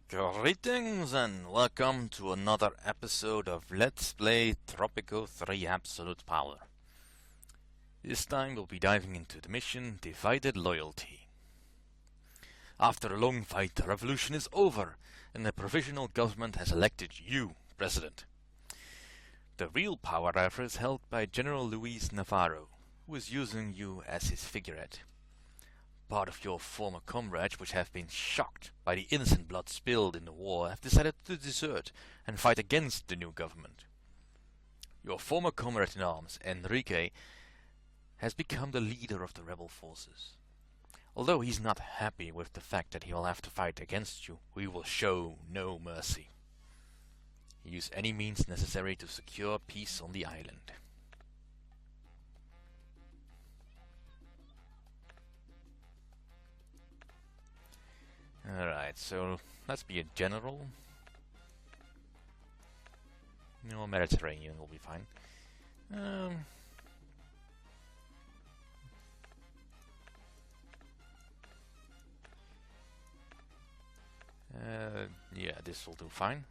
Greetings and welcome to another episode of Let's Play Tropico 3 Absolute Power. This time we'll be diving into the mission Divided Loyalty. After a long fight, the revolution is over and the provisional government has elected you president. The real power, however, is held by General Luis Navarro, who is using you as his figurehead. Part of your former comrades, which have been shocked by the innocent blood spilled in the war, have decided to desert and fight against the new government. Your former comrade-in-arms, Enrique, has become the leader of the rebel forces. Although he's not happy with the fact that he will have to fight against you, we will show no mercy. Use any means necessary to secure peace on the island. Alright, so let's be a general. No, Mediterranean will be fine. Yeah, this will do fine.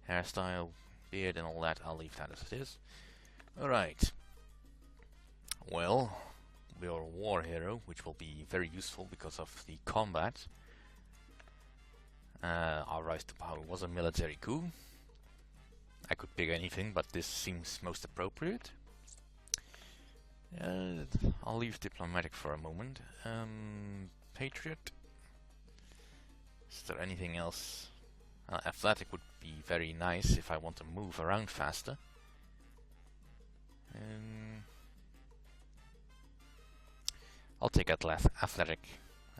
Hairstyle, beard and all that, I'll leave that as it is. Alright. Well, we are a war hero, which will be very useful because of the combat. Our rise to power was a military coup. I could pick anything, but this seems most appropriate. I'll leave diplomatic for a moment. Patriot. Is there anything else? Athletic would be very nice if I want to move around faster. I'll take athletic.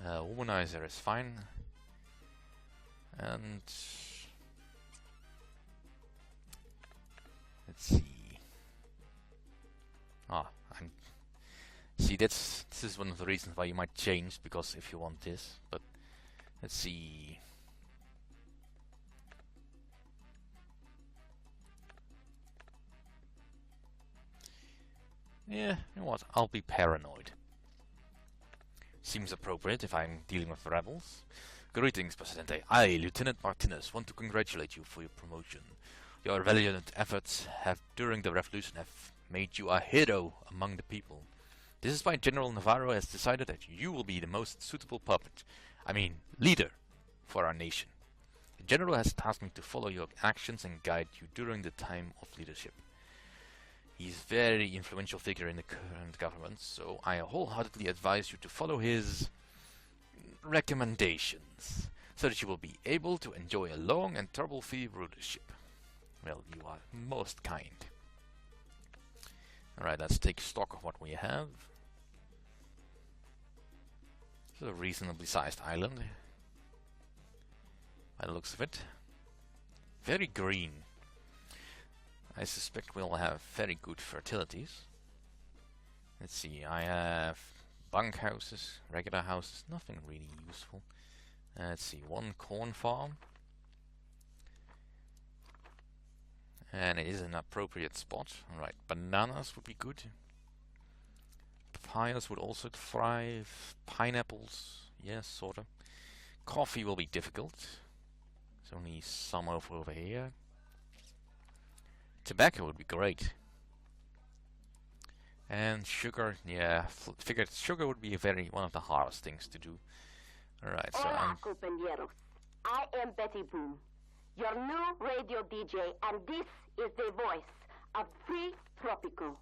Womanizer is fine. And let's see. This is one of the reasons why you might change, because if you want this, but let's see. Yeah, you know what? I'll be paranoid. Seems appropriate if I'm dealing with rebels. Greetings, Presidente. I, Lieutenant Martinez, want to congratulate you for your promotion. Your valiant efforts during the revolution have made you a hero among the people. This is why General Navarro has decided that you will be the most suitable leader for our nation. The General has tasked me to follow your actions and guide you during the time of leadership. He's a very influential figure in the current government, so I wholeheartedly advise you to follow his recommendations, so that you will be able to enjoy a long and trouble-free rulership. Well, you are most kind. Alright, let's take stock of what we have. It's a reasonably sized island, by the looks of it. Very green. I suspect we'll have very good fertilities. Let's see, I have bunkhouses, regular houses, nothing really useful. Let's see, one corn farm. And it is an appropriate spot. Alright, bananas would be good. Papayas would also thrive. Pineapples, yes, sorta. Coffee will be difficult. There's only some over here. Tobacco would be great. And sugar, yeah, figured sugar would be one of the hardest things to do. Alright, so Hola, compañeros. I am Betty Boom, your new radio DJ, and this is the voice of Free Tropico.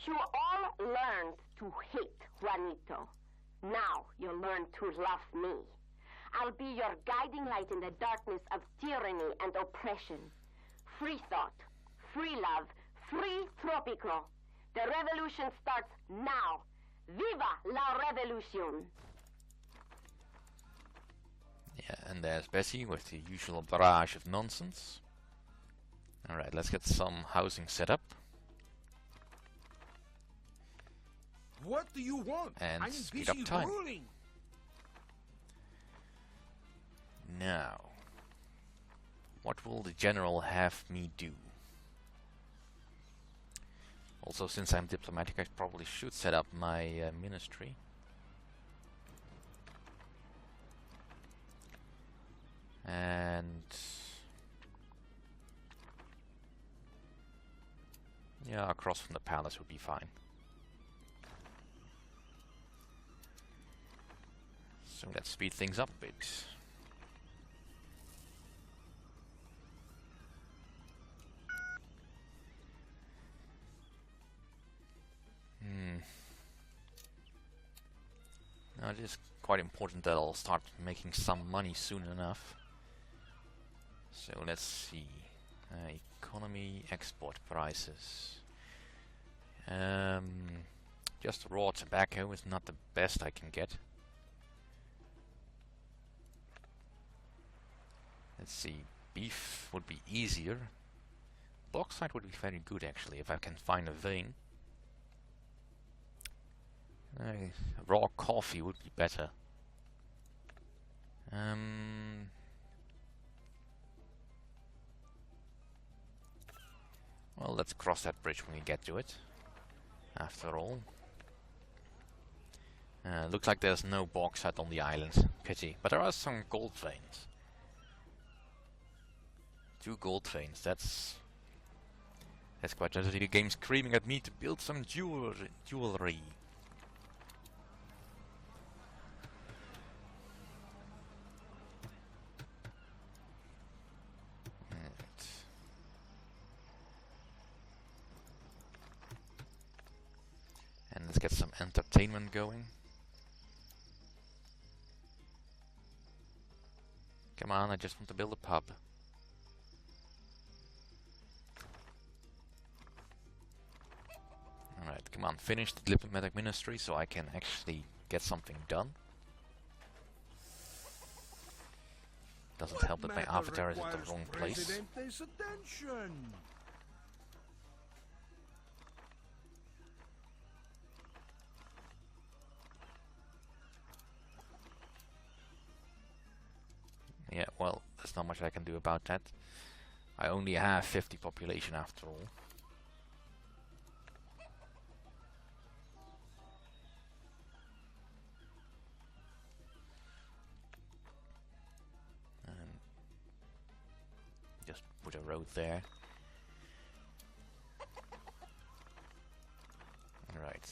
You all learned to hate Juanito. Now you'll learn to love me. I'll be your guiding light in the darkness of tyranny and oppression. Free thought, free love, free Tropico. The revolution starts now. Viva la revolución! Yeah, and there's Bessie with the usual barrage of nonsense. Alright, let's get some housing set up. What do you want? And I'm speed up busy time. ruling. Now, what will the General have me do? Also, since I'm diplomatic, I probably should set up my ministry. Yeah, across from the palace would be fine. So let's speed things up a bit. Now it is quite important that I'll start making some money soon enough. So let's see. Economy, export prices. Just raw tobacco is not the best I can get. Let's see. Beef would be easier. Bauxite would be very good actually if I can find a vein. Raw coffee would be better. Well, let's cross that bridge when we get to it. After all. Looks like there's no bauxite on the island. Pity. But there are some gold veins. 2 gold veins. That's quite interesting. The game's screaming at me to build some jewelry. And let's get some entertainment going. Come on, I just want to build a pub. Alright, come on, finish the diplomatic ministry so I can actually get something done. Doesn't help that my avatar is in the wrong place. Yeah, well, there's not much I can do about that. I only have 50 population after all. And just put a road there. Alright.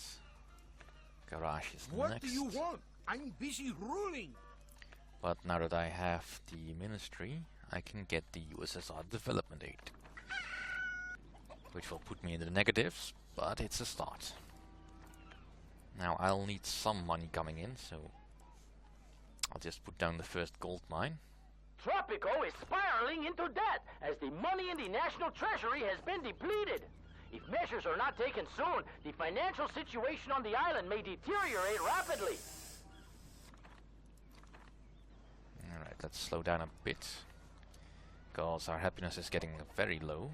Garage is What next. do you want? I'm busy ruling. But now that I have the ministry, I can get the USSR development aid. Which will put me in the negatives, but it's a start. Now I'll need some money coming in, so I'll just put down the first gold mine. Tropico is spiraling into debt as the money in the national treasury has been depleted. If measures are not taken soon, the financial situation on the island may deteriorate rapidly. Alright, let's slow down a bit, because our happiness is getting very low.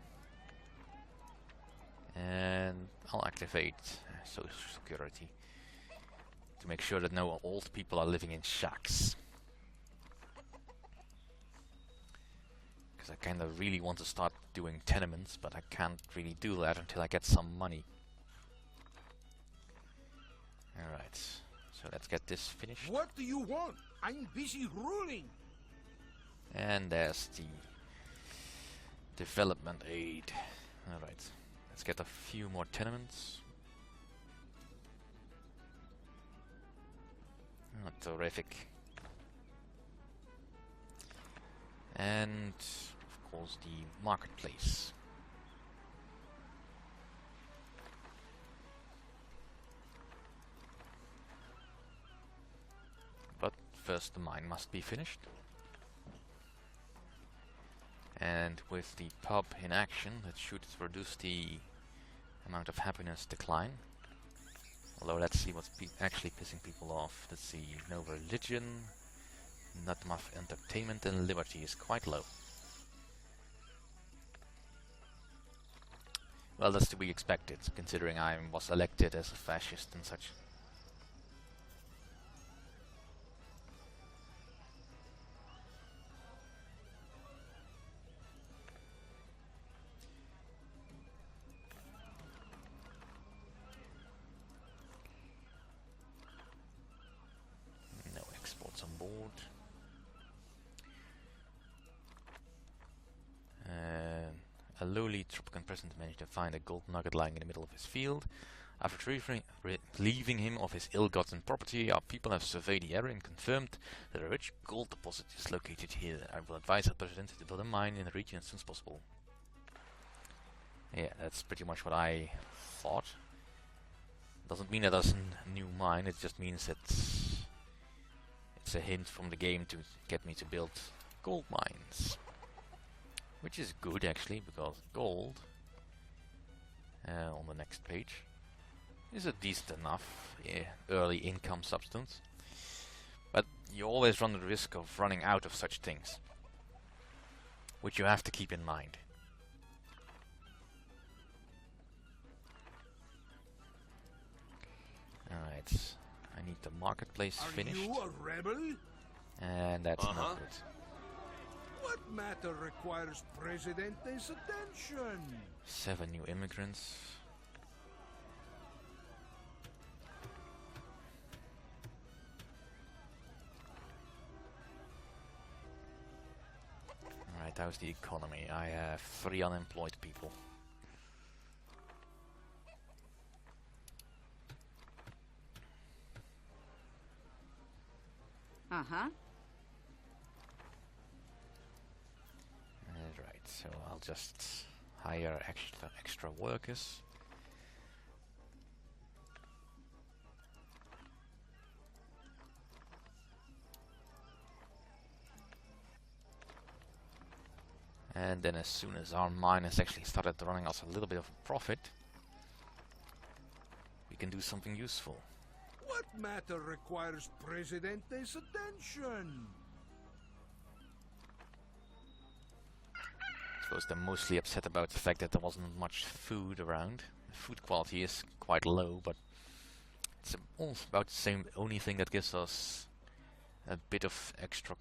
And I'll activate social security to make sure that no old people are living in shacks. Because I kind of really want to start doing tenements, but I can't really do that until I get some money. Alright, so let's get this finished. What do you want? I'm busy ruling. And there's the development aid. Alright, let's get a few more tenements. Oh, terrific. And of course the marketplace. But first the mine must be finished. And with the pub in action, that should reduce the amount of happiness decline. Although let's see what's actually pissing people off. Let's see, no religion, not enough entertainment, and liberty is quite low. Well, that's to be expected, considering I was elected as a fascist and such. No exports on board. A lowly Tropican peasant managed to find a gold nugget lying in the middle of his field. After relieving him of his ill-gotten property, our people have surveyed the area and confirmed that a rich gold deposit is located here. I will advise the president to build a mine in the region as soon as possible. Yeah, that's pretty much what I thought. Doesn't mean that there's a new mine, it just means that it's a hint from the game to get me to build gold mines. Which is good actually, because gold, on the next page, is a decent enough early income substance. But you always run the risk of running out of such things, which you have to keep in mind. Alright, I need the marketplace finished. Are you a rebel? And that's not good. What matter requires Presidente's attention? 7 new immigrants. Alright, how's the economy? I have 3 unemployed people. Uh-huh. Right, so I'll just hire extra workers. And then as soon as our mine has actually started running us a little bit of a profit, we can do something useful. What matter requires Presidente's attention? I suppose they're mostly upset about the fact that there wasn't much food around. The food quality is quite low, but it's all about the same. Only thing that gives us a bit of extra.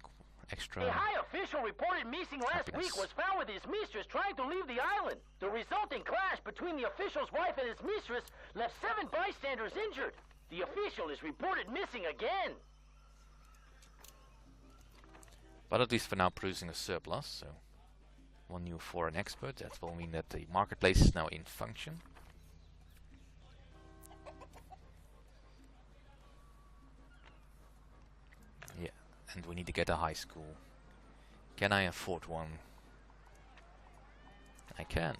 A high official reported missing last week was found with his mistress trying to leave the island. The resulting clash between the official's wife and his mistress left 7 bystanders injured. The official is reported missing again. But at least for now producing a surplus, so 1 new foreign expert. That will mean that the marketplace is now in function. Yeah, and we need to get a high school. Can I afford one? I can.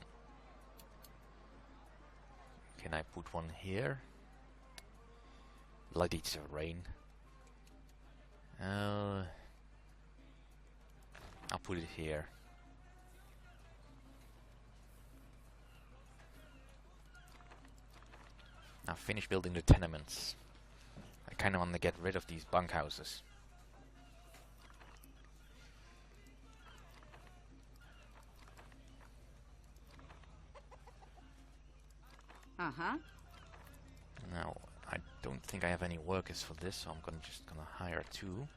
Can I put one here? Like it's rain. I'll put it here. Now finish building the tenements. I kind of want to get rid of these bunkhouses. Uh-huh. Now, I don't think I have any workers for this, so I'm just gonna hire 2.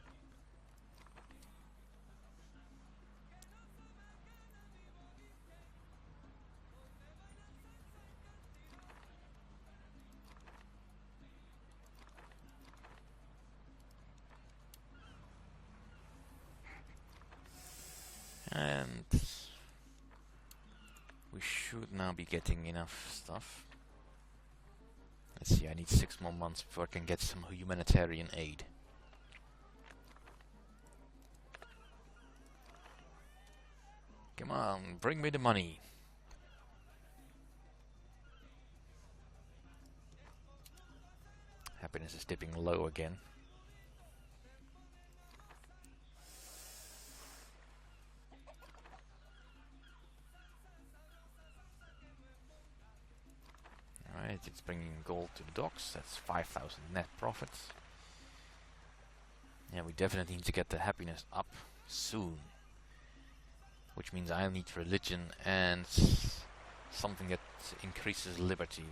And we should now be getting enough stuff. Let's see, I need 6 more months before I can get some humanitarian aid. Come on, bring me the money. Happiness is dipping low again. Alright, it's bringing gold to the docks. That's 5,000 net profits. Yeah, we definitely need to get the happiness up soon. Which means I'll need religion and something that increases liberty.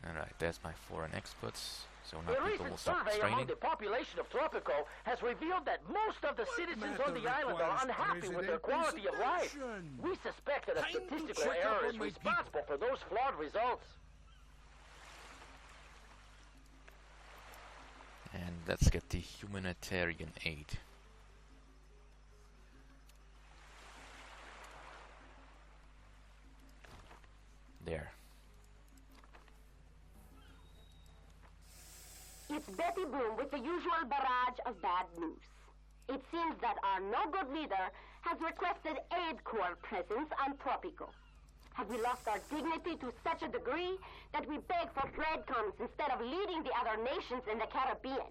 Alright, there's my foreign experts. So now A people will recent start survey training. among the population of Tropico has revealed that most of the citizens on the island are unhappy with their quality of life. We suspect that a Time to statistical check up error on is my responsible for those flawed results. And let's get the humanitarian aid. There. It's Betty Boom with the usual barrage of bad news. It seems that our no-good leader has requested aid corps presence on Tropico. Have we lost our dignity to such a degree that we beg for breadcrumbs instead of leading the other nations in the Caribbean?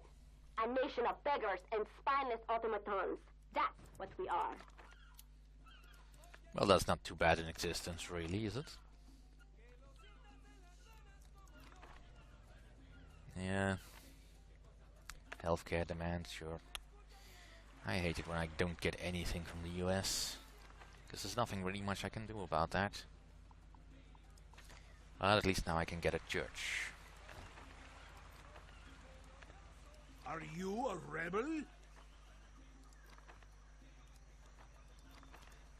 A nation of beggars and spineless automatons. That's what we are. Well, that's not too bad in existence, really, is it? Yeah. Healthcare demand, sure. I hate it when I don't get anything from the US. Because there's nothing really much I can do about that. Well, at least now I can get a church. Are you a rebel?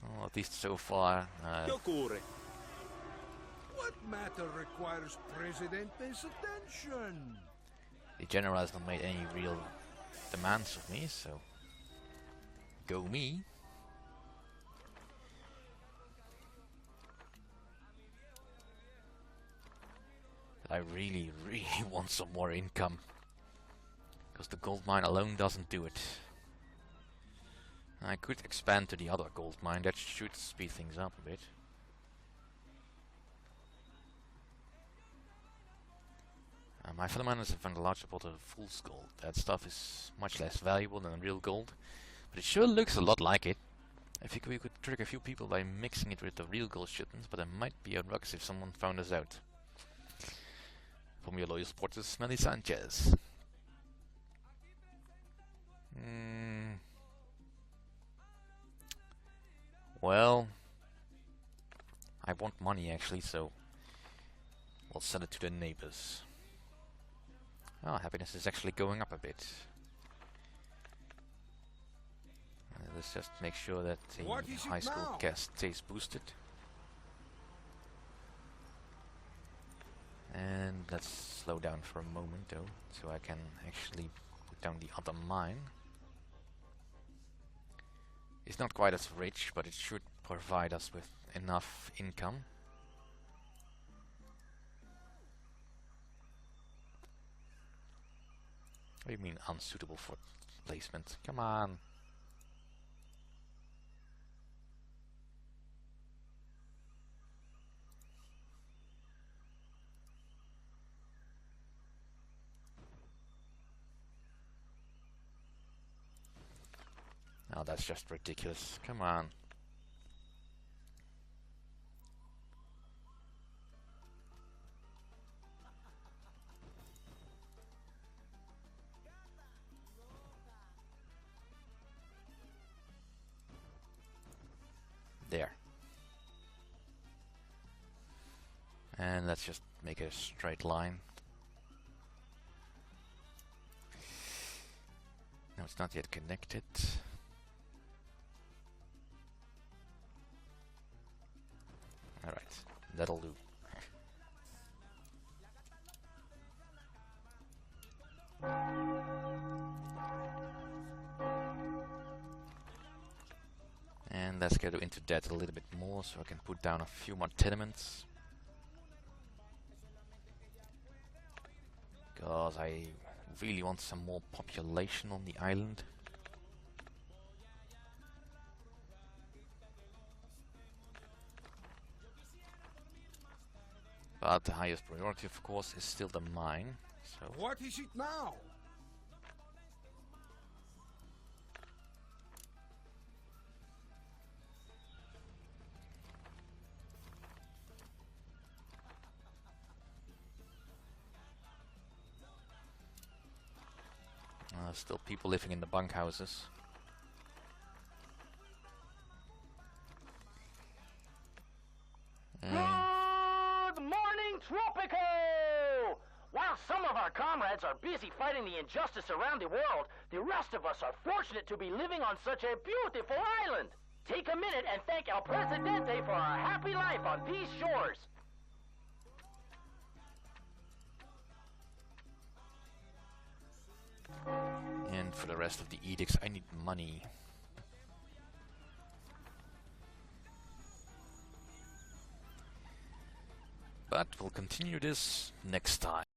Well, at least so far. What matter requires Presidente's attention? The general has not made any real demands of me, so go me. But I really, really want some more income, because the gold mine alone doesn't do it. I could expand to the other gold mine, that should speed things up a bit. My fellow miners have found a large deposit of fool's gold. That stuff is much less valuable than real gold, but it sure looks a lot like it. I think we could trick a few people by mixing it with the real gold shipments, but I might be on rocks if someone found us out. From your loyal supporter, Smelly Sanchez. Well, I want money actually, so we'll send it to the neighbors. Oh, happiness is actually going up a bit. Let's just make sure that the high school cast stays boosted. And let's slow down for a moment though, so I can actually put down the other mine. It's not quite as rich, but it should provide us with enough income. What do you mean unsuitable for placement? Come on. Oh, that's just ridiculous. Come on. There. And let's just make a straight line. No, it's not yet connected. Alright, that'll do. And let's get into that a little bit more so I can put down a few more tenements. Because I really want some more population on the island. But the highest priority, of course, is still the mine. So What is it now? still people living in the bunkhouses. Good morning, Tropico! While some of our comrades are busy fighting the injustice around the world, the rest of us are fortunate to be living on such a beautiful island. Take a minute and thank El Presidente for our happy life on these shores. And for the rest of the edicts, I need money. But we'll continue this next time.